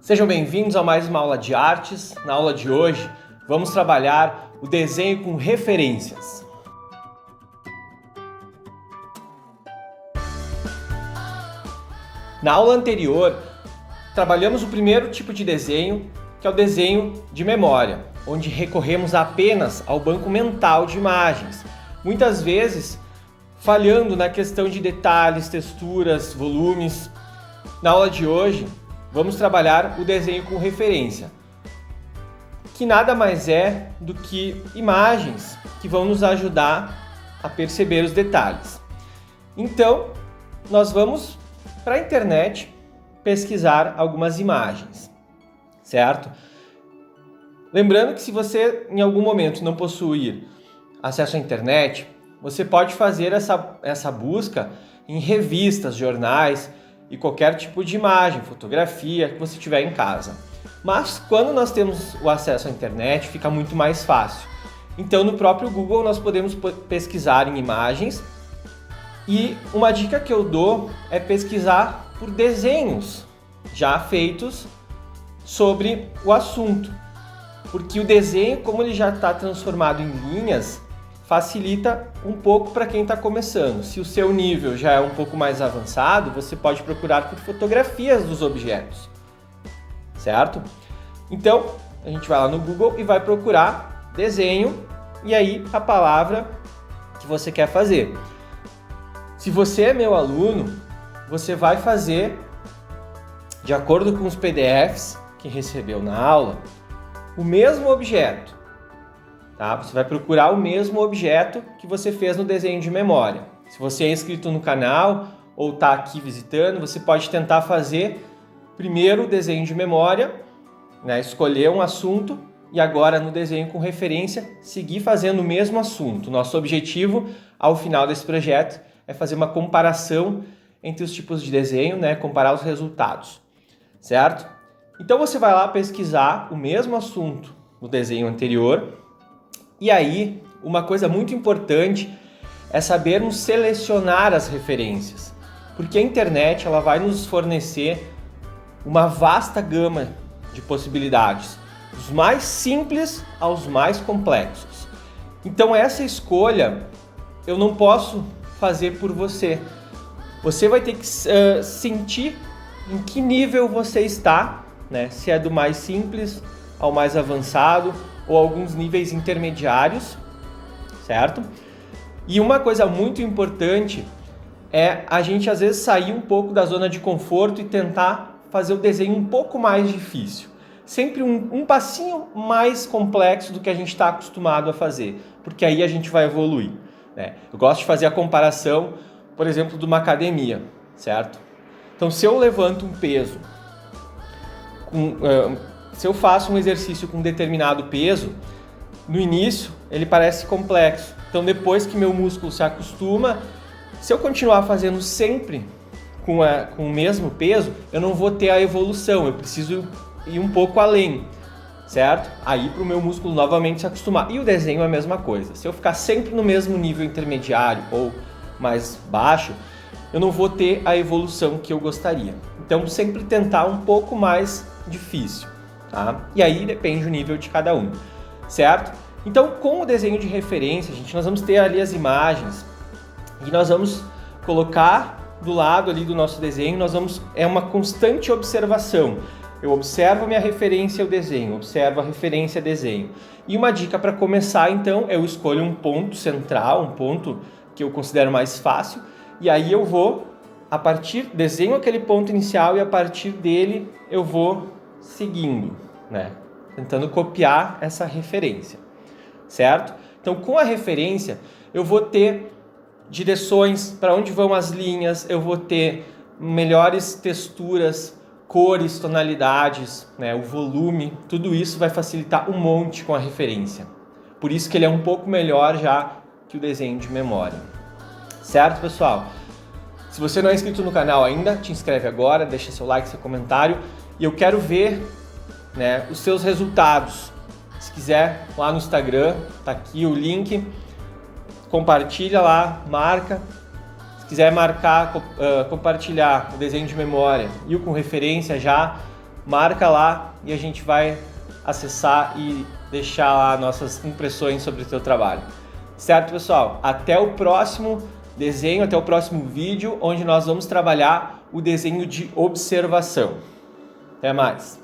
Sejam bem-vindos a mais uma aula de artes. Na aula de hoje, vamos trabalhar o desenho com referências. Na aula anterior, trabalhamos o primeiro tipo de desenho, que é o desenho de memória, onde recorremos apenas ao banco mental de imagens, muitas vezes falhando na questão de detalhes, texturas, volumes. Na aula de hoje, vamos trabalhar o desenho com referência, que nada mais é do que imagens que vão nos ajudar a perceber os detalhes. Então, nós vamos para a internet pesquisar algumas imagens, certo? Lembrando que se você em algum momento não possuir acesso à internet, você pode fazer essa busca em revistas, jornais e qualquer tipo de imagem, fotografia que você tiver em casa. Mas quando nós temos o acesso à internet, fica muito mais fácil. Então no próprio Google nós podemos pesquisar em imagens, e uma dica que eu dou é pesquisar por desenhos já feitos sobre o assunto, porque o desenho, como ele já está transformado em linhas, facilita um pouco para quem está começando. Se o seu nível já é um pouco mais avançado, você pode procurar por fotografias dos objetos, certo? Então, a gente vai lá no Google e vai procurar desenho e aí a palavra que você quer fazer. Se você é meu aluno, você vai fazer, de acordo com os PDFs que recebeu na aula, o mesmo objeto. Tá? Você vai procurar o mesmo objeto que você fez no desenho de memória. Se você é inscrito no canal ou está aqui visitando, você pode tentar fazer primeiro o desenho de memória, né? Escolher um assunto e agora no desenho com referência seguir fazendo o mesmo assunto. Nosso objetivo ao final desse projeto é fazer uma comparação entre os tipos de desenho, né? Comparar os resultados, certo? Então você vai lá pesquisar o mesmo assunto no desenho anterior. E aí, uma coisa muito importante é sabermos selecionar as referências, porque a internet ela vai nos fornecer uma vasta gama de possibilidades, dos mais simples aos mais complexos. Então essa escolha eu não posso fazer por você. Você vai ter que sentir em que nível você está, né? Se é do mais simples ao mais avançado, ou alguns níveis intermediários, certo? E uma coisa muito importante é a gente às vezes sair um pouco da zona de conforto e tentar fazer o desenho um pouco mais difícil. Sempre um passinho mais complexo do que a gente está acostumado a fazer, porque aí a gente vai evoluir, né? Eu gosto de fazer a comparação, por exemplo, de uma academia, certo? Então se eu levanto um peso, se eu faço um exercício com um determinado peso, no início ele parece complexo. Então depois que meu músculo se acostuma, se eu continuar fazendo sempre com o mesmo peso, eu não vou ter a evolução, eu preciso ir um pouco além, certo? Aí para o meu músculo novamente se acostumar. E o desenho é a mesma coisa. Se eu ficar sempre no mesmo nível intermediário ou mais baixo, eu não vou ter a evolução que eu gostaria. Então sempre tentar um pouco mais difícil. Tá? E aí depende do nível de cada um, certo? Então com o desenho de referência, gente, nós vamos ter ali as imagens e nós vamos colocar do lado ali do nosso desenho, é uma constante observação. Eu observo a minha referência ao desenho, observo a referência ao desenho. E uma dica para começar então, eu escolho um ponto central, um ponto que eu considero mais fácil, e aí eu vou, desenho aquele ponto inicial e a partir dele eu vou seguindo, né? Tentando copiar essa referência, certo? Então, com a referência, eu vou ter direções para onde vão as linhas, eu vou ter melhores texturas, cores, tonalidades, né? O volume, tudo isso vai facilitar um monte com a referência. Por isso que ele é um pouco melhor já que o desenho de memória. Certo, pessoal? Se você não é inscrito no canal ainda, te inscreve agora, deixa seu like, seu comentário. E eu quero ver, né, os seus resultados. Se quiser, lá no Instagram, tá aqui o link. Compartilha lá, marca quiser marcar, compartilhar o desenho de memória e o com referência já, marca lá e a gente vai acessar e deixar lá nossas impressões sobre o teu trabalho. Certo, pessoal? Até o próximo desenho, até o próximo vídeo, onde nós vamos trabalhar o desenho de observação. Até mais!